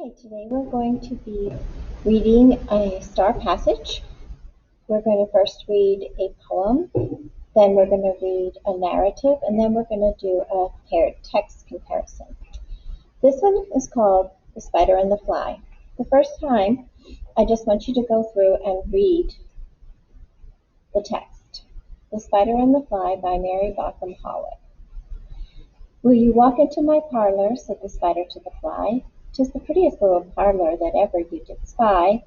Okay, today we're going to be reading a star passage. We're going to first read a poem, then we're going to read a narrative, and then we're going to do a paired text comparison. This one is called The Spider and the Fly. The first time, I just want you to go through and read the text. The Spider and the Fly by Mary Botham Hawley. Will you walk into my parlor, said the spider to the fly. 'Tis the prettiest little parlor that ever you did spy.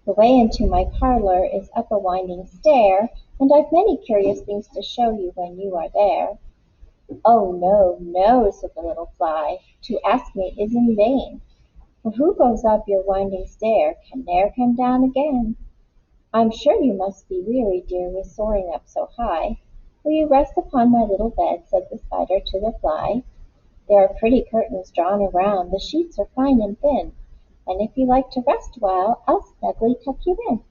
The way into my parlor is up a winding stair, and I've many curious things to show you when you are there. Oh, no, no, said the little fly, to ask me is in vain, for who goes up your winding stair can ne'er come down again. I'm sure you must be weary, dear, with soaring up so high. Will you rest upon my little bed, said the spider to the fly. There are pretty curtains drawn around, the sheets are fine and thin, and if you like to rest awhile, I'll snugly tuck you in.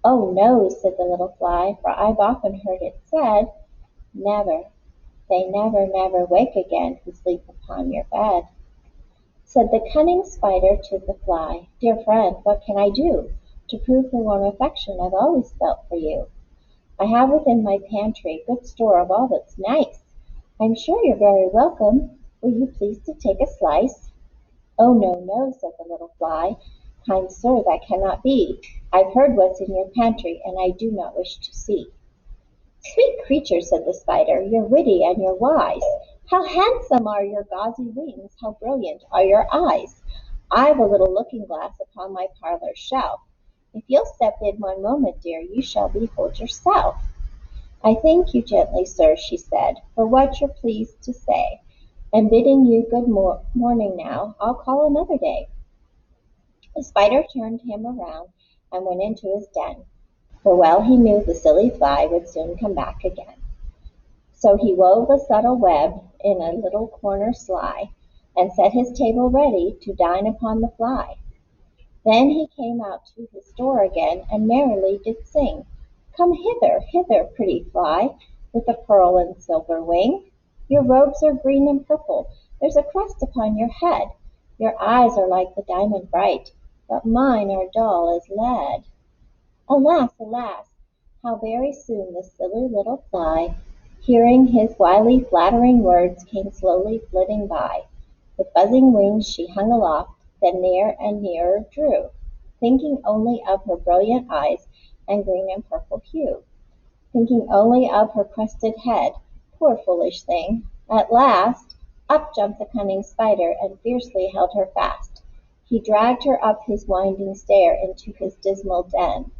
Oh, no, said the little fly, for I've often heard it said, Never, they never, never wake again who sleep upon your bed. Said the cunning spider to the fly, Dear friend, what can I do to prove the warm affection I've always felt for you? I have within my pantry good store of all that's nice. I'm sure you're very welcome. Will you please to take a slice? Oh, no, no, said the little fly. Kind sir, that cannot be. I've heard what's in your pantry, and I do not wish to see. Sweet creature, said the spider, you're witty and you're wise. How handsome are your gauzy wings, how brilliant are your eyes. I've a little looking glass upon my parlor shelf. If you'll step in one moment, dear, you shall behold yourself. I thank you gently, sir, she said, for what you're pleased to say, and bidding you good morning now, I'll call another day. The spider turned him around and went into his den, for well he knew the silly fly would soon come back again. So he wove a subtle web in a little corner sly, and set his table ready to dine upon the fly. Then he came out to his door again, and merrily did sing, Come hither, hither, pretty fly, with a pearl and silver wing. Your robes are green and purple, there's a crest upon your head. Your eyes are like the diamond bright, but mine are dull as lead. Alas, alas, how very soon the silly little fly, hearing his wily flattering words, came slowly flitting by. With buzzing wings she hung aloft, then near and nearer drew, thinking only of her brilliant eyes and green and purple hue, thinking only of her crested head. Poor foolish thing! At last up jumped the cunning spider and fiercely held her fast. He dragged her up his winding stair into his dismal den,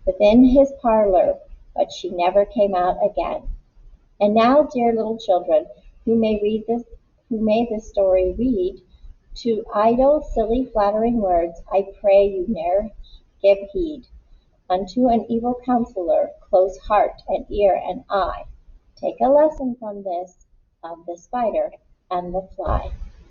within his parlor, but she never came out again. And now, dear little children, who may this story read, to idle, silly, flattering words I pray you ne'er give heed. Unto an evil counsellor close heart and ear and eye. Take a lesson from this of the spider and the fly.